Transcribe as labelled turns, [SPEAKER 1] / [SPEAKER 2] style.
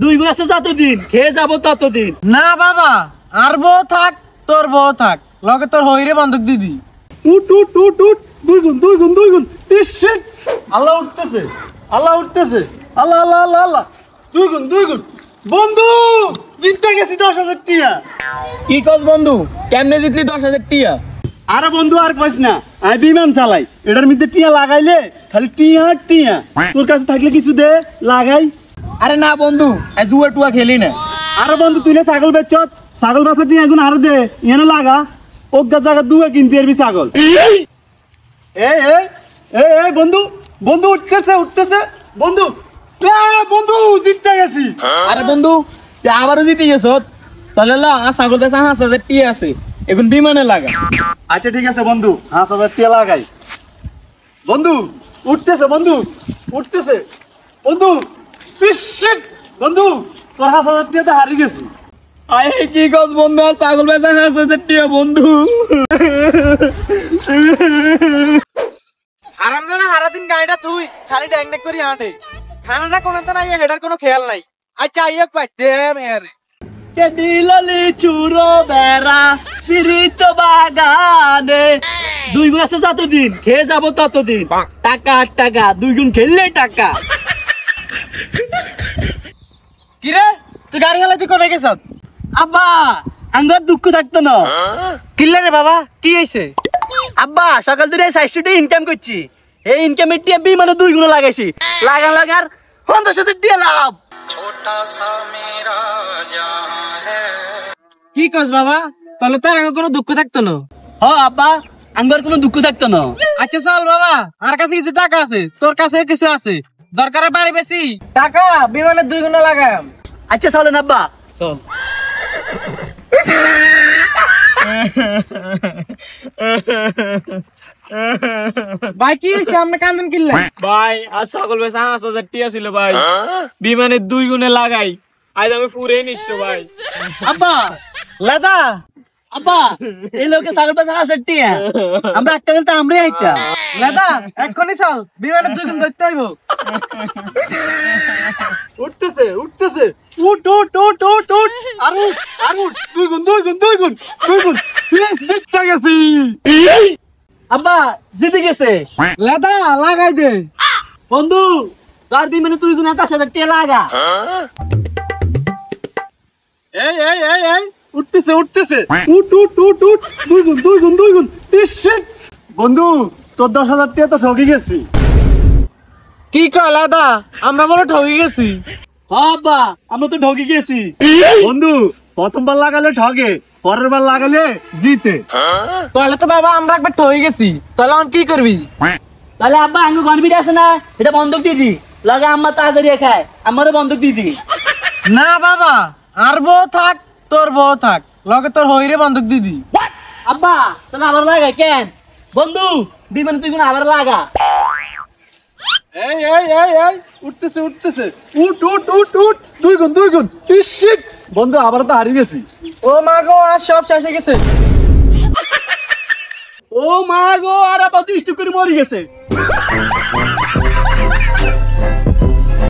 [SPEAKER 1] দুই গুণ আছে যতদিন খেয়ে যাবো ততদিন।
[SPEAKER 2] না বাবা, আর বউ থাক, তোর বউ থাক, লগে তোর হইরে বন্ধক দিদি।
[SPEAKER 1] উঠ উঠ উঠ উঠ, দুই গুণ দুই গুণ দুই গুণ। ইসিট, আল্লাহ উঠতেছে, আল্লাহ উঠতেছে, আল্লাহ আল্লাহ আল্লাহ আল্লাহ। দুই গুণ দুই গুণ। বন্ধু জিততে গেছি 10,000 টিয়া।
[SPEAKER 2] কি কস বন্ধু, কেমনে জিতলি 10,000 টিয়া?
[SPEAKER 1] আরে বন্ধু আর কইস না, আমি বিমান চালাই, এটার মধ্যে টিয়া লাগাইলে খালি টিয়া টিয়া। তোর কাছে থাকলে কিছু দে লাগাই।
[SPEAKER 2] আরে না বন্ধু, জুয়া টুয়া খেলি না।
[SPEAKER 1] আরে বন্ধু তুই ছাগল বেচছ, ছাগল বেচা টিয়া এখন আরো দে, এনে লাগা। ওগা জায়গা দুয়া কিনতে পারবি ছাগল। এই এই এই এই বন্ধু, বন্ধু উঠতেছে উঠতেছে বন্ধু। বন্ধু জিততে গেছি।
[SPEAKER 2] আরে বন্ধু তুই আবারও জিতে গেছ, তাহলে ছাগল বেচা 5,000 টিয়া আছে, এখন বিমানে লাগা।
[SPEAKER 1] আচ্ছা ঠিক আছে বন্ধু, 5,000 টিয়া লাগাই। বন্ধু উঠতেছে, বন্ধু উঠতেছে বন্ধু। শিট বন্ধু, তোর 5,000 টিয়া তো হারিয়ে গেছি।
[SPEAKER 2] আরে কি কস বন্ধু, ছাগল বেচা 5,000 টিয়া বন্ধু। আরামদানা সারাদিন গাড়িটা তুই খালি ড্যাং ড্যাং করে হাঁটে, খানাটা কোনো তো নাই, হেটার কোনো খেয়াল নাই। আচ্ছা আইয়া পাইতে মেয়ারে
[SPEAKER 1] কে দিলালি চুরো বেড়া ফিরিত বাগানে। দুই গুণ আছে যতদিন খেয়ে যাবো ততদিন। টাকা টাকা, দুই গুণ খেললে টাকা।
[SPEAKER 2] কিরে তুই গাড়ি চালাই, তুই কোথায় গেছ?
[SPEAKER 1] আব্বা আমার দুঃখ থাকতো না।
[SPEAKER 2] কিল্লে রে বাবা, কি হয়েছে?
[SPEAKER 1] আব্বা সকাল থেকে 400 ইনকাম করছি, এই ইনকামের টিয়া বিমানে 2 গুণ লাগাইছি। লাগান লাগার 50,000 টিয়া লাভ।
[SPEAKER 2] কি কস বাবা, তাহলে তোর আগে কোনো দুঃখ থাকতো না?
[SPEAKER 1] হ আব্বা, আমার কোনো দুঃখ থাকতো না।
[SPEAKER 2] আচ্ছা চল বাবা, আমার কাছে কিছু টাকা আছে, তোর কাছে কিছু আছে, দরকারে বাড়ি বেশি টাকা বিমানে 2 গুণ লাগাম।
[SPEAKER 1] আচ্ছা চলেন আব্বা, চল।
[SPEAKER 2] ভাই কি হয়েছে, আপনি কান্দন কিনলেন? ভাই আজ ছাগল বেচা 5,000 টিয়া ছিল ভাই, বিমানে 2 গুণে লাগাই, আজ আমি পুরে নিচ্ছি ভাই।
[SPEAKER 1] আব্বা
[SPEAKER 2] লাদা
[SPEAKER 1] আব্বা, এই লোকে ছাগল পাঁচা 5,000 টিয়া, আমরা একটা কিন্তু আমরাই আইতা।
[SPEAKER 2] লাদা এক্ষুনি চল, বিমানে 2 গুণ ধরতে হইব।
[SPEAKER 1] উঠতেছে উঠতেছে, উঠ উঠ উঠ উঠ উঠ, আর উঠ আর উঠ। 2 গুণ 2 গুণ 2 গুণ 2 গুণ। প্লিজ জিততে গেছি। আব্বা জিতে গেছে।
[SPEAKER 2] লাদা লাগাই দে
[SPEAKER 1] বন্ধু, তার বিমানে 2 গুণ 10,000 টিয়া লাগা। এই এই এই এই উঠতেছে উঠতেছে, উঠ উঠ উঠ উঠ। 2 গুণ 2 গুণ 2 গুণ। শিট বন্ধু, তোর 10,000 টিয়া তো ঠকে গেছি।
[SPEAKER 2] কি কয় লাদা, আমরা বলে ঠকে গেছি?
[SPEAKER 1] আব্বা আমরা তো ঠকে গেছি। বন্ধু প্রথমবার লাগালে ঠকে, পরের বার লাগালে জিতে।
[SPEAKER 2] তাহলে তো বাবা আমরা একবার ঠকে গেছি, তাহলে এখন কি করবি?
[SPEAKER 1] তাহলে আব্বা আঙ্গু গনবির আছে না, এটা বন্ধক দিদি লাগা, আম্মা তাড়াতাড়ি খায়, আমারও বন্ধক দিদি।
[SPEAKER 2] না বাবা, আর বউ থাক, তোর বউ থাক, লগে তোর হইরে বন্ধক দিদি।
[SPEAKER 1] আব্বা তাহলে আবার লাগাই কেন? বন্ধু বিমানে 2 গুণ আবার লাগা। এই এই এই এই উঠতেছে উঠতেছে, উঠ উঠ উঠ উঠ। 2 গুণ 2 গুণ। শিট বন্ধু, আবার তো হারিয়ে গেছি।
[SPEAKER 2] ও মা গো, আর সব শেষ হয়ে গেছে।
[SPEAKER 1] ও মা গো, আর আবার 2 করে মরে গেছে।